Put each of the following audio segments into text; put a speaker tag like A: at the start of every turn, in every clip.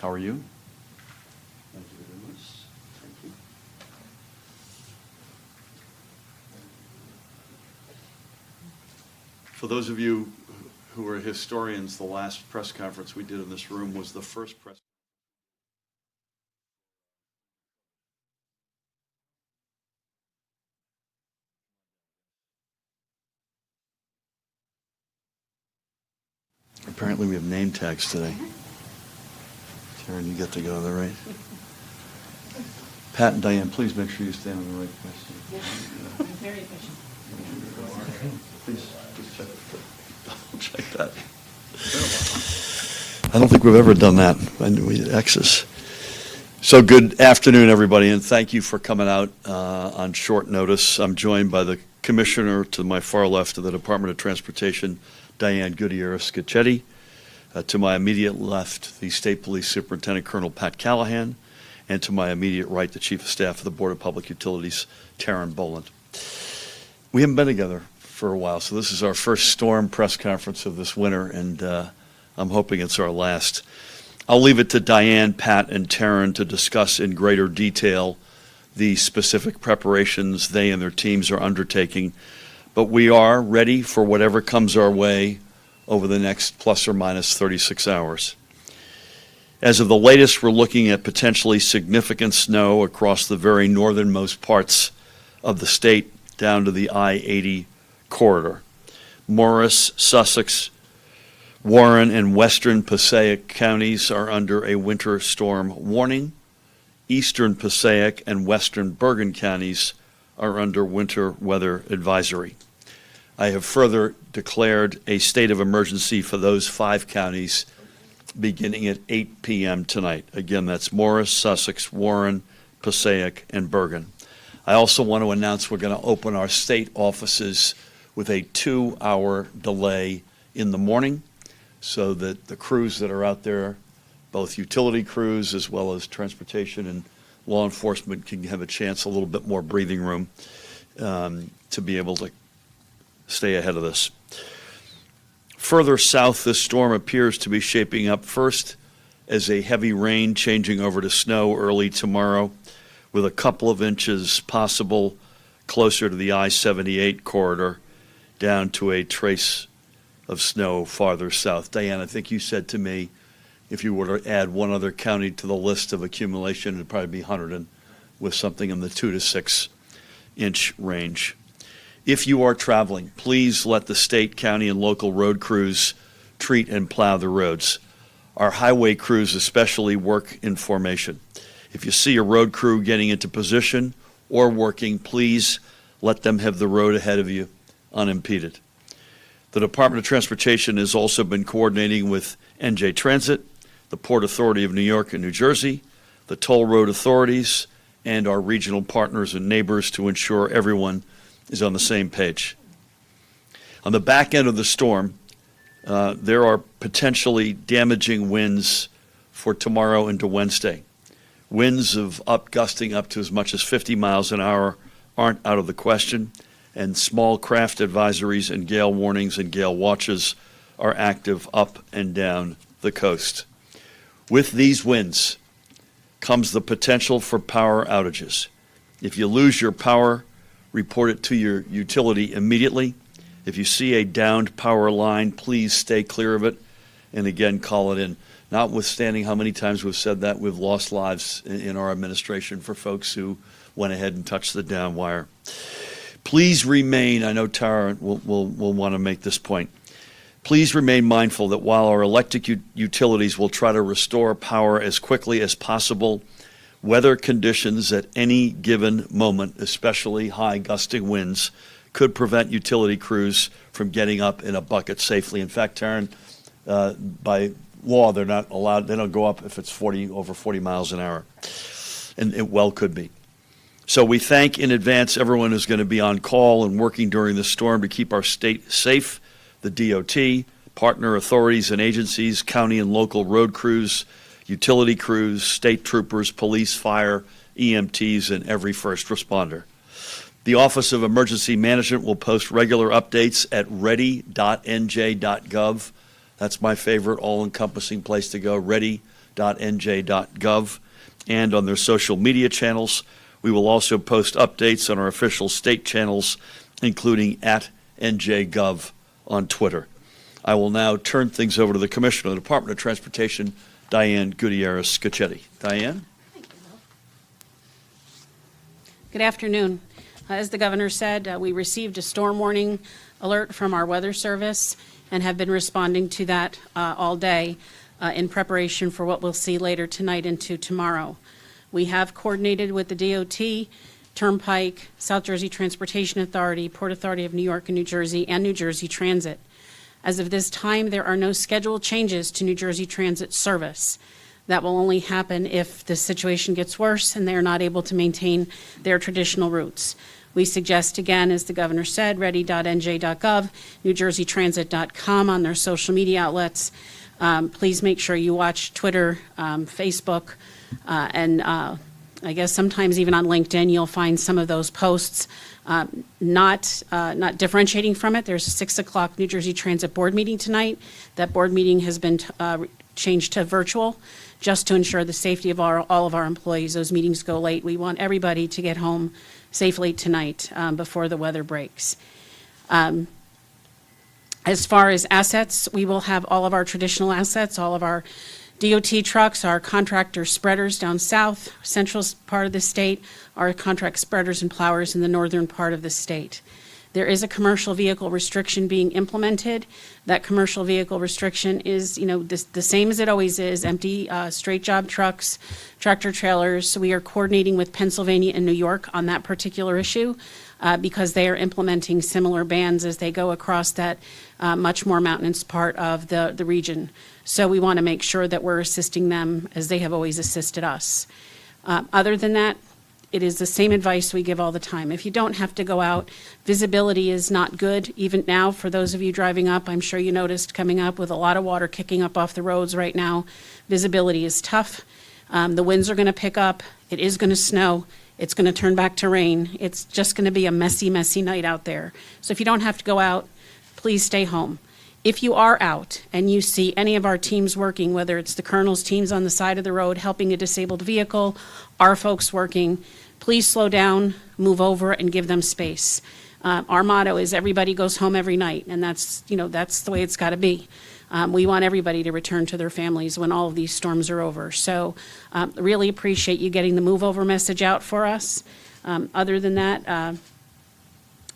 A: How are you? Thank you very much. Thank you. For those of you who are historians, the last press conference we did in this room was the first press. Apparently we have name tags today. Karen, you get to go there, right? Pat and Diane, please make sure you stand in the right place.
B: Yes, I'm very efficient.
A: Please check that. I don't think we've ever done that. I knew we had X's. So good afternoon, everybody, and thank you for coming out on short notice. I'm joined by the Commissioner to my far left of the Department of Transportation, Diane Gutierrez-Scacchetti. To my immediate left, the State Police Superintendent, Colonel Pat Callahan, and to my immediate right, the Chief of Staff of the Board of Public Utilities, Taryn Boland. We haven't been together for a while, so this is our first storm press conference of this winter, and I'm hoping it's our last. I'll leave it to Diane, Pat, and Taryn to discuss in greater detail the specific preparations they and their teams are undertaking, but we are ready for whatever comes our way over the next plus or minus 36 hours. As of the latest, we're looking at potentially significant snow across the very northernmost parts of the state down to the I-80 corridor. Morris, Sussex, Warren, and western Passaic counties are under a winter storm warning. Eastern Passaic and western Bergen counties are under winter weather advisory. I have further declared a state of emergency for those 5 counties beginning at 8 p.m. tonight. Again, that's Morris, Sussex, Warren, Passaic, and Bergen. I also want to announce we're going to open our state offices with a 2-hour delay in the morning so that the crews that are out there, both utility crews as well as transportation and law enforcement, can have a chance, a little bit more breathing room to be able to stay ahead of this. Further south, this storm appears to be shaping up first as a heavy rain changing over to snow early tomorrow, with a couple of inches possible closer to the I-78 corridor, down to a trace of snow farther south. Diane, I think you said to me, if you were to add one other county to the list of accumulation, it'd probably be Hunterdon, with something in the 2 to 6 inch range. If you are traveling, please let the state, county, and local road crews treat and plow the roads. Our highway crews especially work in formation. If you see a road crew getting into position or working, please let them have the road ahead of you unimpeded. The Department of Transportation has also been coordinating with NJ Transit, the Port Authority of New York and New Jersey, the toll road authorities, and our regional partners and neighbors to ensure everyone is on the same page. On the back end of the storm, there are potentially damaging winds for tomorrow into Wednesday. Winds of gusting up to as much as 50 miles an hour aren't out of the question, and small craft advisories and gale warnings and gale watches are active up and down the coast. With these winds comes the potential for power outages. If you lose your power, report it to your utility immediately. If you see a downed power line, please stay clear of it, and again, call it in. Notwithstanding how many times we've said that, we've lost lives in our administration for folks who went ahead and touched the down wire. Please remain, I know Tara will want to make this point, please remain mindful that while our electric utilities will try to restore power as quickly as possible, weather conditions at any given moment, especially high gusting winds, could prevent utility crews from getting up in a bucket safely. In fact, Taryn, by law, they're not allowed, they don't go up if it's over 40 miles an hour. And it well could be. So we thank in advance everyone who's going to be on call and working during the storm to keep our state safe, the DOT, partner authorities and agencies, county and local road crews, utility crews, state troopers, police, fire, EMTs, and every first responder. The Office of Emergency Management will post regular updates at ready.nj.gov. That's my favorite all-encompassing place to go, ready weather.nj.gov and on their social media channels. We will also post updates on our official state channels, including at NJGov on Twitter. I will now turn things over to the Commissioner of the Department of Transportation, Diane Gutierrez-Scacchetti. Diane?
B: Good afternoon. As the governor said, we received a storm warning alert from our weather service and have been responding to that all day in preparation for what we'll see later tonight into tomorrow. We have coordinated with the DOT, Turnpike, South Jersey Transportation Authority, Port Authority of New York and New Jersey, and New Jersey Transit. As of this time, there are no scheduled changes to New Jersey Transit service. That will only happen if the situation gets worse and they are not able to maintain their traditional routes. We suggest, again, as the governor said, ready.nj.gov, newjerseytransit.com on their social media outlets. Please make sure you watch Twitter, Facebook, and I guess sometimes even on LinkedIn, you'll find some of those posts. Not differentiating from it. There's a 6 o'clock New Jersey Transit board meeting tonight. That board meeting has been changed to virtual just to ensure the safety of all of our employees. Those meetings go late. We want everybody to get home safely tonight before the weather breaks. As far as assets, we will have all of our traditional assets, all of our DOT trucks, our contractor spreaders down south, central part of the state, our contract spreaders and plowers in the northern part of the state. There is a commercial vehicle restriction being implemented. That commercial vehicle restriction is, the same as it always is, empty straight job trucks, tractor trailers. So we are coordinating with Pennsylvania and New York on that particular issue because they are implementing similar bans as they go across that much more mountainous part of the region. So we want to make sure that we're assisting them as they have always assisted us. Other than that, it is the same advice we give all the time. If you don't have to go out, visibility is not good. Even now, for those of you driving up, I'm sure you noticed coming up with a lot of water kicking up off the roads right now, visibility is tough. The winds are going to pick up. It is going to snow. It's going to turn back to rain. It's just going to be a messy, messy night out there. So if you don't have to go out, please stay home. If you are out and you see any of our teams working, whether it's the colonel's teams on the side of the road helping a disabled vehicle, our folks working, please slow down, move over, and give them space. Our motto is everybody goes home every night, and that's the way it's got to be. We want everybody to return to their families when all of these storms are over. So really appreciate you getting the move over message out for us. Other than that,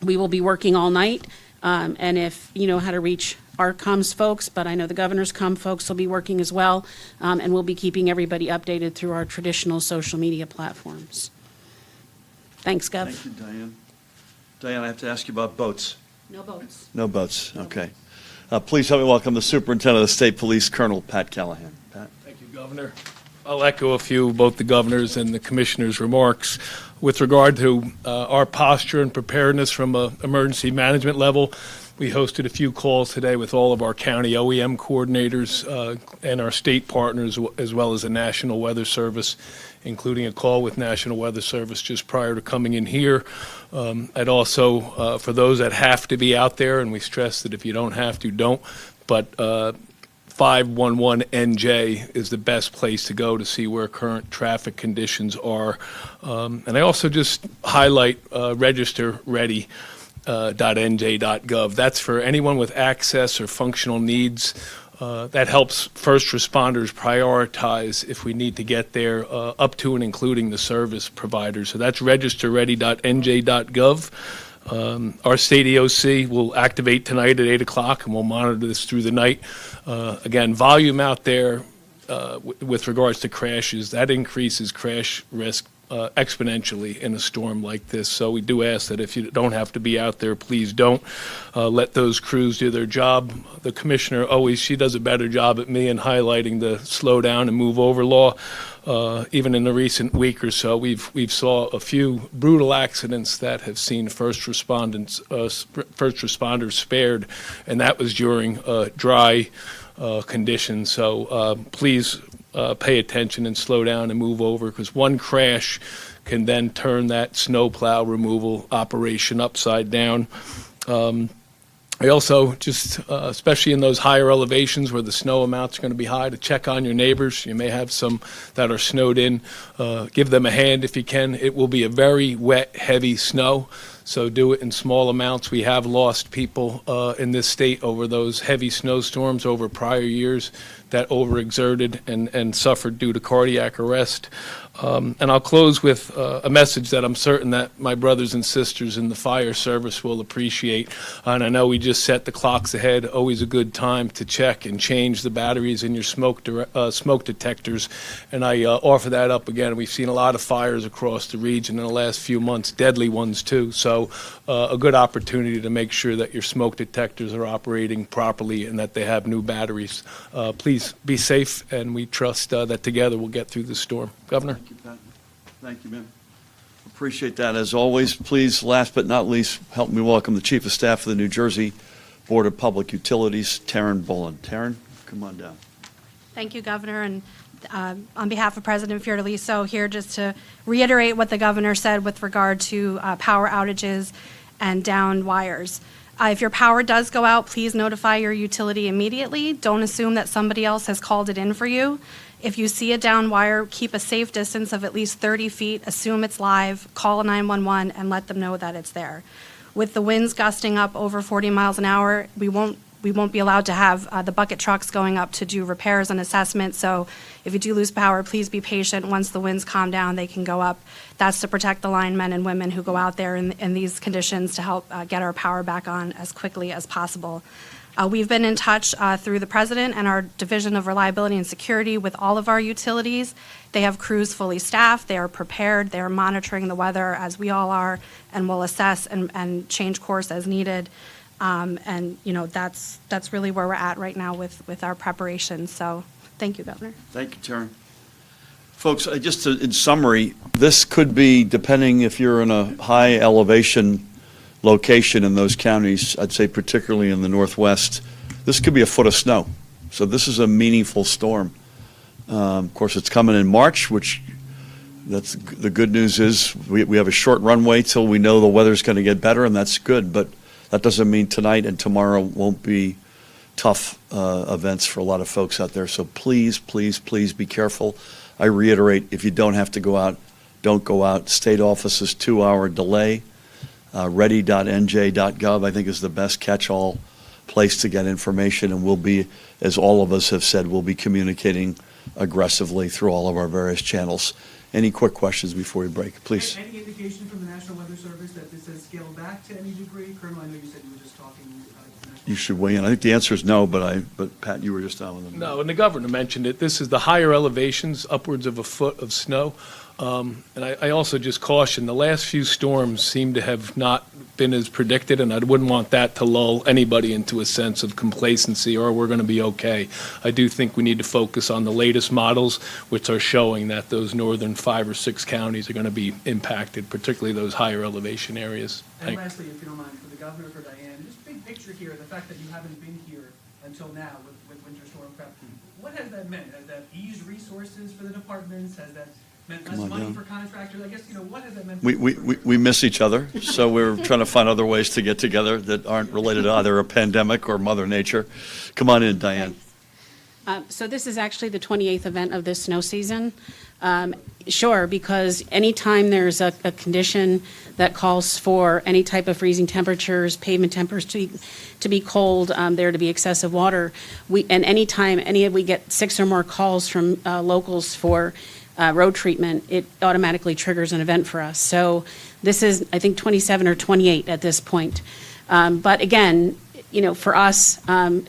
B: we will be working all night. And if you know how to reach our comms folks, but I know the governor's comm folks will be working as well, and we'll be keeping everybody updated through our traditional social media platforms. Thanks, Gov.
A: Thank you, Diane. Diane, I have to ask you about boats.
B: No boats.
A: No boats, okay. Please help me welcome the Superintendent of the State Police, Colonel Pat Callahan. Pat?
C: Thank you, Governor. I'll echo a few, both the governor's and the commissioner's remarks. With regard to our posture and preparedness from an emergency management level, we hosted a few calls today with all of our county OEM coordinators and our state partners, as well as the National Weather Service, including a call with National Weather Service just prior to coming in here. I'd also, for those that have to be out there, and we stress that if you don't have to, don't, but 511NJ is the best place to go to see where current traffic conditions are. And I also just highlight register ready. .nj.gov. That's for anyone with access or functional needs. That helps first responders prioritize if we need to get there, up to and including the service providers. So that's registerready.nj.gov. Our state EOC will activate tonight at 8 o'clock, and we'll monitor this through the night. Again, volume out there with regards to crashes, that increases crash risk exponentially in a storm like this. So we do ask that if you don't have to be out there, please don't. Let those crews do their job. The commissioner always, she does a better job at me in highlighting the slow down and move over law. Even in the recent week or so, we've saw a few brutal accidents that have seen first responders spared, and that was during dry conditions. So please pay attention and slow down and move over, because one crash can then turn that snowplow removal operation upside down. I also just, especially in those higher elevations where the snow amounts are going to be high, to check on your neighbors. You may have some that are snowed in. Give them a hand if you can. It will be a very wet, heavy snow, so do it in small amounts. We have lost people in this state over those heavy snowstorms over prior years that overexerted and suffered due to cardiac arrest. And I'll close with a message that I'm certain that my brothers and sisters in the fire service will appreciate. And I know we just set the clocks ahead, always a good time to check and change the batteries in your smoke detectors. And I offer that up again. We've seen a lot of fires across the region in the last few months, deadly ones too. So a good opportunity to make sure that your smoke detectors are operating properly and that they have new batteries. Please be safe, and we trust that together we'll get through the storm. Governor?
A: Thank you, Pat. Thank you, ma'am. Appreciate that. As always, please, last but not least, help me welcome the Chief of Staff of the New Jersey Board of Public Utilities, Taryn Bullen. Taryn, come on down.
D: Thank you, Governor, and on behalf of President Fiordaliso, here just to reiterate what the governor said with regard to power outages and downed wires. If your power does go out, please notify your utility immediately. Don't assume that somebody else has called it in for you. If you see a down wire, keep a safe distance of at least 30 feet, assume it's live, call 911, and let them know that it's there. With the winds gusting up over 40 miles an hour, we won't be allowed to have the bucket trucks going up to do repairs and assessments. So if you do lose power, please be patient. Once the winds calm down, they can go up. That's to protect the linemen and women who go out there in these conditions to help get our power back on as quickly as possible. We've been in touch through the President and our Division of Reliability and Security with all of our utilities. They have crews fully staffed. They are prepared. They are monitoring the weather as we all are, and will assess and change course as needed. And, you know, that's really where we're at right now with our preparations. So thank you, Governor.
A: Thank you, Taryn. Folks, in summary, this could be, depending if you're in a high elevation location in those counties, I'd say particularly in the Northwest, this could be a foot of snow. So this is a meaningful storm. Of course, it's coming in March, which that's the good news is we have a short runway till we know the weather's going to get better, and that's good. But that doesn't mean tonight and tomorrow won't be tough events for a lot of folks out there. So please, please, please be careful. I reiterate, if you don't have to go out, don't go out. State office's 2-hour delay. Ready.nj.gov, I think, is the best catch-all place to get information, and we'll be, as all of us have said, we'll be communicating aggressively through all of our various channels. Any quick questions before we break, please?
E: Any indication from the National Weather Service that this has scaled back to any degree? Colonel, I know you said you were just talking to the National
A: You should weigh in. I think the answer is no, but Pat, you were just on with them.
C: No, and the governor mentioned it. This is the higher elevations, upwards of a foot of snow. And I also just caution, the last few storms seem to have not been as predicted, and I wouldn't want that to lull anybody into a sense of complacency or we're going to be okay. I do think we need to focus on the latest models, which are showing that those northern 5 or 6 counties are going to be impacted, particularly those higher elevation areas.
E: And lastly, if you don't mind, for the governor, for Diane, just big picture here, the fact that you haven't been here until now with winter storm prep, what has that meant? Has that eased resources for the departments? Has that meant less money for contractors? I guess, what has that meant?
A: We miss each other, so we're trying to find other ways to get together that aren't related to either a pandemic or Mother Nature. Come on in, Diane.
B: So this is actually the 28th event of this snow season. Sure, because anytime there's a condition that calls for any type of freezing temperatures, pavement temperatures to be cold, there to be excessive water, and anytime we get 6 or more calls from locals for road treatment, it automatically triggers an event for us. So this is, I think, 27 or 28 at this point. But again, for us,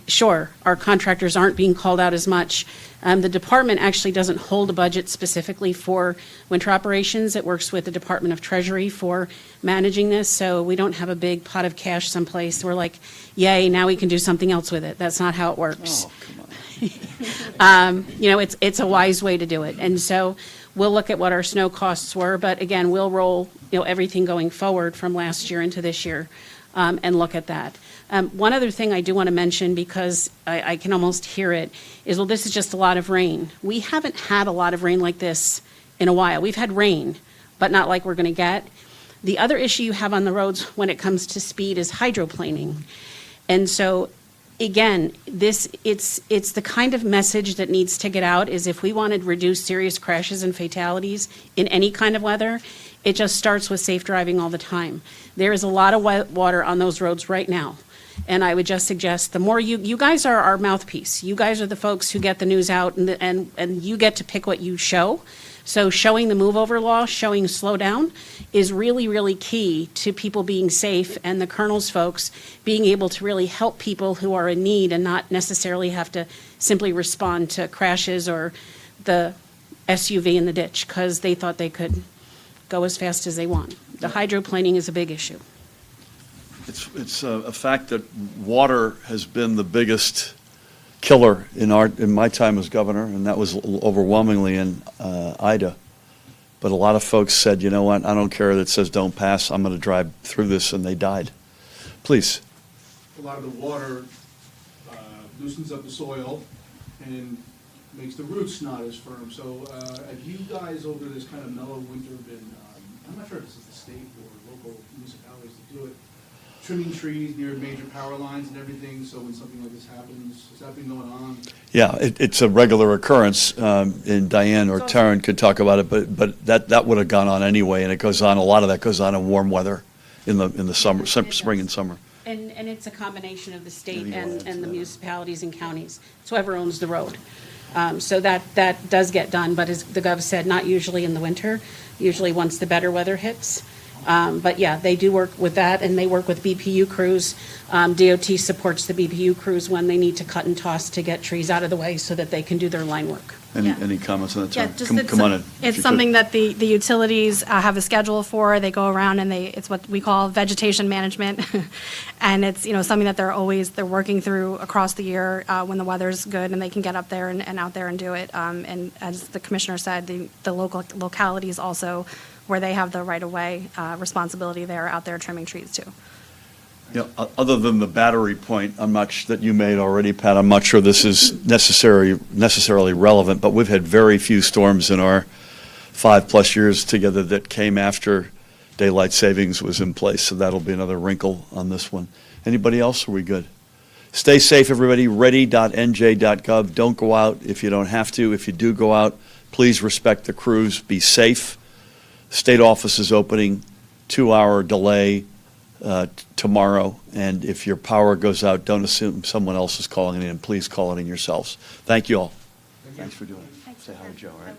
B: sure, our contractors aren't being called out as much. The department actually doesn't hold a budget specifically for winter operations. It works with the Department of Treasury for managing this, so we don't have a big pot of cash someplace. We're like, yay, now we can do something else with it. That's not how it works.
A: Oh, come on.
B: It's a wise way to do it. And so we'll look at what our snow costs were, but again, we'll roll, everything going forward from last year into this year, and look at that. One other thing I do want to mention, because I can almost hear it, is, well, this is just a lot of rain. We haven't had a lot of rain like this in a while. We've had rain, but not like we're going to get. The other issue you have on the roads when it comes to speed is hydroplaning. And so, again, it's the kind of message that needs to get out, is if we want to reduce serious crashes and fatalities in any kind of weather, it just starts with safe driving all the time. There is a lot of water on those roads right now. And I would just suggest, the more you guys are our mouthpiece. You guys are the folks who get the news out, and you get to pick what you show. So showing the move over law, showing slow down, is really, really key to people being safe, and the Colonel's folks being able to really help people who are in need and not necessarily have to simply respond to crashes or the SUV in the ditch because they thought they could go as fast as they want. The hydroplaning is a big issue.
A: It's a fact that water has been the biggest killer in my time as governor, and that was overwhelmingly in Ida. But a lot of folks said, you know what, I don't care that it says don't pass, I'm going to drive through this, and they died. Please.
F: A lot of the water loosens up the soil and makes the roots not as firm. So have you guys, over this kind of mellow winter, been, I'm not sure if this is the state or local municipalities that do it, trimming trees near major power lines and everything, so when something like this happens, has that been going on?
A: Yeah, it's a regular occurrence, and Diane or Taryn could talk about it, but that would have gone on anyway, and it goes on, a lot of that goes on in warm weather in the summer, spring and summer.
B: And it's a combination of the state
A: Maybe we'll add to
B: and the
A: that.
B: municipalities and counties. It's whoever owns the road. So that does get done, but as the gov said, not usually in the winter, usually once the better weather hits. But yeah, they do work with that, and they work with BPU crews. DOT supports the BPU crews when they need to cut and toss to get trees out of the way so that they can do their line work.
D: Yeah.
A: Any comments on that,
D: Yeah,
A: Taryn?
D: just
A: Come on in. if you
D: It's
A: could.
D: something that the utilities have a schedule for. They go around and it's what we call vegetation management. And it's, something that they're working through across the year when the weather's good and they can get up there and out there and do it. And as the commissioner said, the localities also, where they have the right-of-way responsibility, they're out there trimming trees too.
A: Yeah, other than the battery point, that you made already, Pat, I'm not sure this is necessarily relevant, but we've had very few storms in our 5+ years together that came after daylight savings was in place, so that'll be another wrinkle on this one. Anybody else? Are we good? Stay safe, everybody. Ready.nj.gov. Don't go out if you don't have to. If you do go out, please respect the crews. Be safe. State office is opening, 2-hour delay tomorrow, and if your power goes out, don't assume someone else is calling it in. Please call it in yourselves. Thank you all. Thanks for doing it. Say hi to Joe, all right?